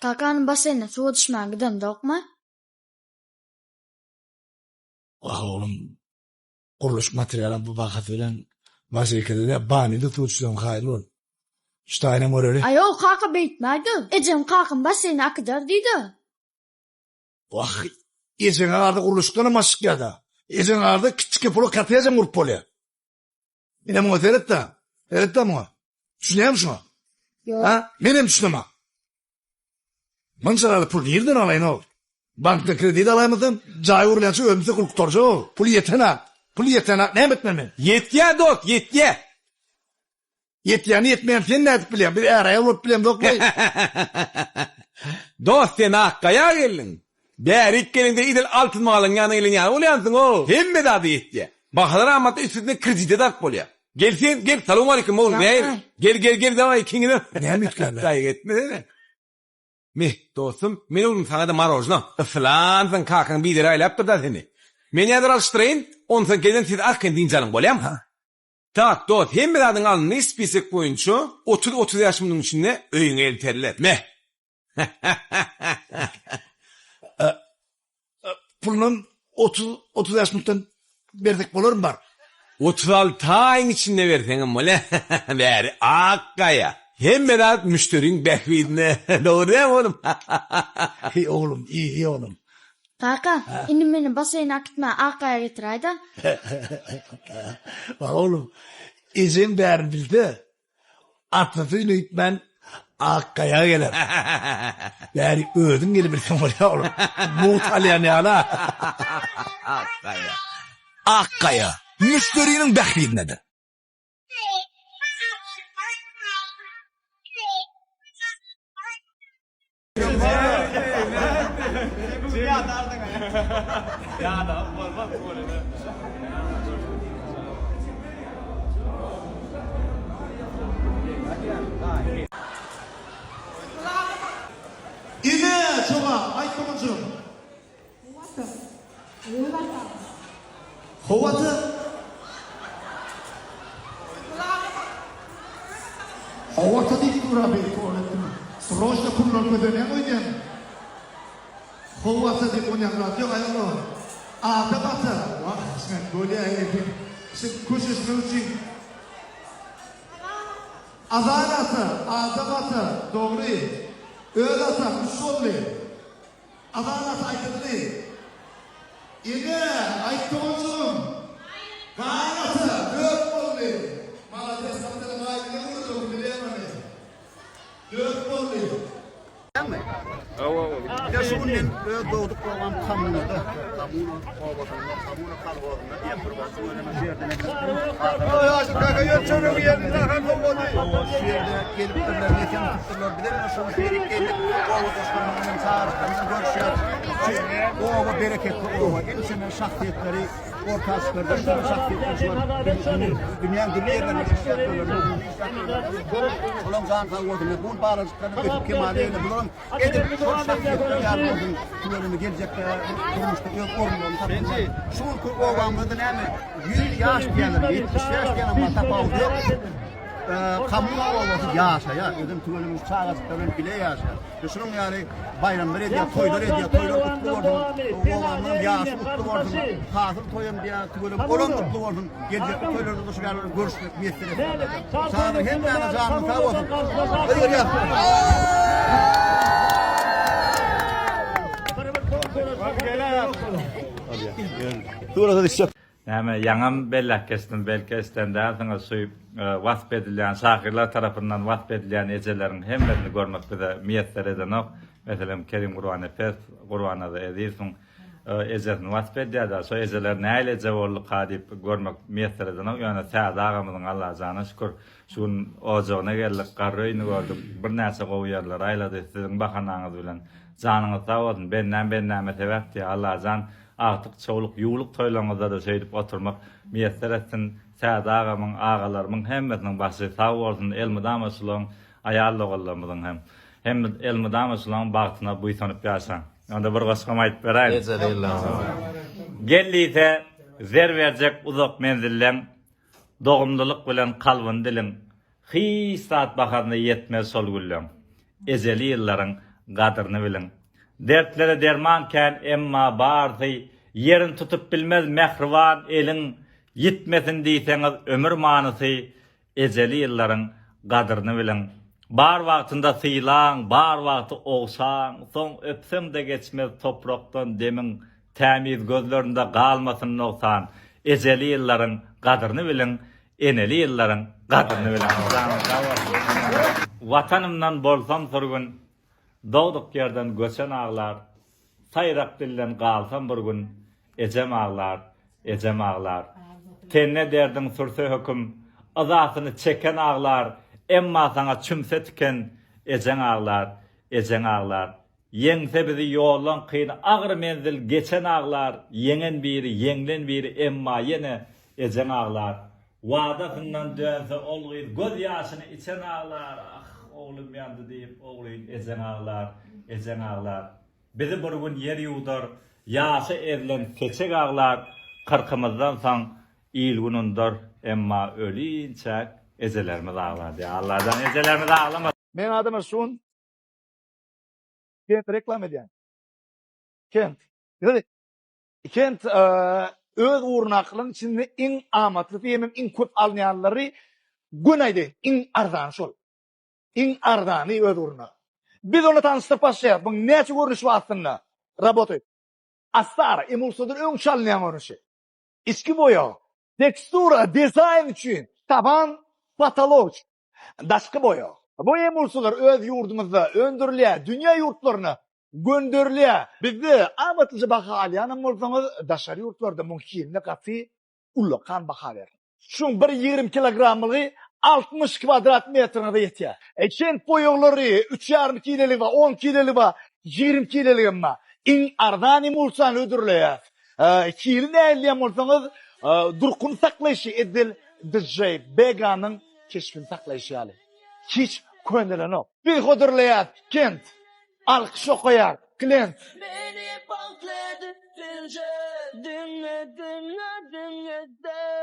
Kakanın basayına suğa düşmän giden dokma? Oğlum, kuruluş materyalin bu vakat ölen vaziyekede de banide tutuştuğum hayırlı ol. İşte aynen öyle. Ay o kaka beytmeydi. Ecem kakın basayına akıdır deydi. Vah, ecen ağırda kuruluşlarına masık ya da. Ecen ağırda küçük yapılı katıyacağım grup poli. Yine mu öteret da. Evet de mu? Düşünüyor musun? Yok. Ha? Benim düşünüyorum. Mançalarda pul nereden alayın oğul? Bankta kredi de alamadın. Cay uğurlayançı ömrümüzde kurukturcu oğul. Pul yetenek. Pul yetenek. Ne etmem mi? Yetkiye dok, yetkiye. Yetiyeni yetmeyen filan ne edip bileyim. Bir araya olup bileyim dokmayı. Dost sen akkaya gelin. Berik gelinde idil altın malın yanıyla yani olayansın o. Hem de adı yetkiye. Bakhalar amatta üstüne kredide dak bolya. Gelsin, gel, salam aleyküm oğlum. Gel, daha ikini de. Ne mitkerler? Sayı etme de. Dostum, men oğlum sana da marojno. Iflansın kakan bir lira yaptır da seni. Men yadır alıştırayın, onsan gelin siz akın dincanın bolyam. Tak, dost, hem bir adın alın ispisik boyunca 30 yaşımın içinde öyün el terler. Pulunun 30 yaşımdan verdik olur mu var? 36 ayın içinde versenin böyle. Ver, akkaya. Hem merak müşterinin bekliğine. Doğru değil mi oğlum? İyi oğlum, iyi oğlum. Kaka, indi beni basayına akıtma akaya getiraydı. Bak oğlum, izin verin bildi. Atlatın öğütmen Akkaya gelir. Beri ödün gelip bilsin var ya oğlum. Muhtalyan yana. Akkaya. Akkaya, müşterinin bekliğindedir. İne çoba aytkomucum. Hovatı. Hovatı değil dura bey tuvaletini. Sroşta kullanma dönem oynayan. Hovatı değil oynayan radyo ayarlı. Ağda batı. Vah sen böyle ayırdı. Sen kuşuşun için. Azanatı, ağda batı. Doğru. Öyle atam, solli. Adalet aykırı. İne, ayıktığımızın. Kanatı, dört bolli. Malades kaptanı maikine vurdum, bileyemem. Dört bolli. Ya şunun doğduk olan kamunu da kamunu obatında kamunu kalbodunda diye burbası öyle yerden ya şu kaka yönçörü bir yerinde hem olmadı o şehirde gelip durlar neten tutturlar bilir mi şu şehir gelip o dostlarının çağrılarını görüşüyor o bereketli o insanın şahsiyetleri orta asırda şahsiyetleri var dünyanın dili yerlerine şahsiyetleri ulan can kalbodunda bu bağlılıklarını ötüp kemaliyle bulalım edip şahsiyetleri yardım kullanımı gelecekte durmuştu yok olmuyor tabii şu kurbanımızın yani 100 yaş diyelim 70 yaş diyelim ama tapaldı kamu olması yaşa ya ödüm tuvalimiz çağızdıklarını bile yaşa şunun yani bayramları ediyor toylar kutlu olsun oğlanın yaşı kutlu olsun hasıl toyum diye tuvalim olan kutlu olsun gelecek toylarda da şu yani görüşmek mesele sana hem yani canım sağ olsun hayır ya Yani yanım belki belkesten daha sonra suyup vasf edilen, şahirler tarafından vasf edilen ecelerin hemlerini görmek bize miyetler eden o. Mesela Kerim Kur'an Efes, Kur'an'a da edilsin ecesini vasf ediyor da, so eceler neyle cevorlu kadip görmek miyetler eden o. Yani sağ dağımızın Allah'a canı şükür. Şunun ocağına geldik, karröyünü gördük, bir neyse kovuyarlar, ayladı sizin bakanağınız bilen. Canınız sağ olsun, benden sebep diye Allah'a can artık çoğuluk, yuğuluk toylarımızda da söyleyip oturmak müyesser etsin. Sağ dağımın, ağalarımın hemmesinin başı sağ olsun, elmidam usulun, ayarlı oğullarımızın hem elmidam usulun bağıtına buysanıp yaşan. Onda bir koşkam ayıp vereyim. Gelliyse zer verecek uzak menzillen, doğumluluk bilen kalbin dilin, hiç saat bakarına yetmez sol güllen. Ezeli yılların gadryny bilin. Dertlere dermanken emma bardy yerin tutup bilmez mehriban elin yitmesin diýseňiz ömür manysy ejeli ýyllaryň gadryny bilin. Bar wagtynda syýlan, bar wagty ogsaň, soň öpsem de geçmez toprakdan demin tämiz gözlerinde galmasyn noksan, ejeli ýyllaryň gadryny bilin, eneli ýyllaryň gadryny bilin. Watanymdan bolsam surgun, doğduk yerden göçen ağlar, sayrak dillen galsam bir gün, ejem ağlar. Tenne derdin sürse hüküm, azasyny çeken ağlar, emma sana çümse tiken, ejen ağlar. Yeňse bizi ýoldan kyn agyr menzil geçen ağlar, yeňen biri, yeňlen biri, emma yene ejen ağlar. Wadasyndan dönse olgyz göz ýaşyny içen ağlar. Oğlum yandı deyip oğlum ezen ağlar. Bizi bir gün yer yudur, yaşı evlen keçek ağlar, kırkımızdan son il günündür, emma ölüyünçek ezelerimiz ağlar diye. Allah'dan ezelerimiz ağlamaz. Men adım Sun. Kent reklam edýän. Kent. Kent öz uğrunaklyň içinde iň amatly diýemem, iň köp alynýanlary günaýdy, iň arzan şol. İň ardany öz uruna. Biz onu tanıştyryp başlaýar. Bu näçe görünüş wagtynda raboty. Astar, emulsiýadan öň çalynýan görünüşi. İçki boýa, tekstura, dizayn üçin, taban, patolog, daşky boýa. Bu emulsiýalar öz ýurdumyzda öndürilýär, dünýä ýurtlaryna gönderilýär. Bizde amatlyja bahalýan bolsaňyz daşary ýurtlarda mümkin gaty ullakan bahalýar. Şuň 1-20 kilogramly 60 kvadrat metrine de yetiyor. Kent boyuları 3,5 kilolik var, 10 kilolik var, 20 kilolik var. İn ardani mulsan ödürlüyor. Kilini elleyen olsanız durkun saklayışı edil DJ Bega'nın keşfini saklayışı yani. Hiç köndelen o. Bir ödürlüyor Kent. Alkış okuyor Clint. Beni patladı, dinle, dinle, dinle, dinle, dinle.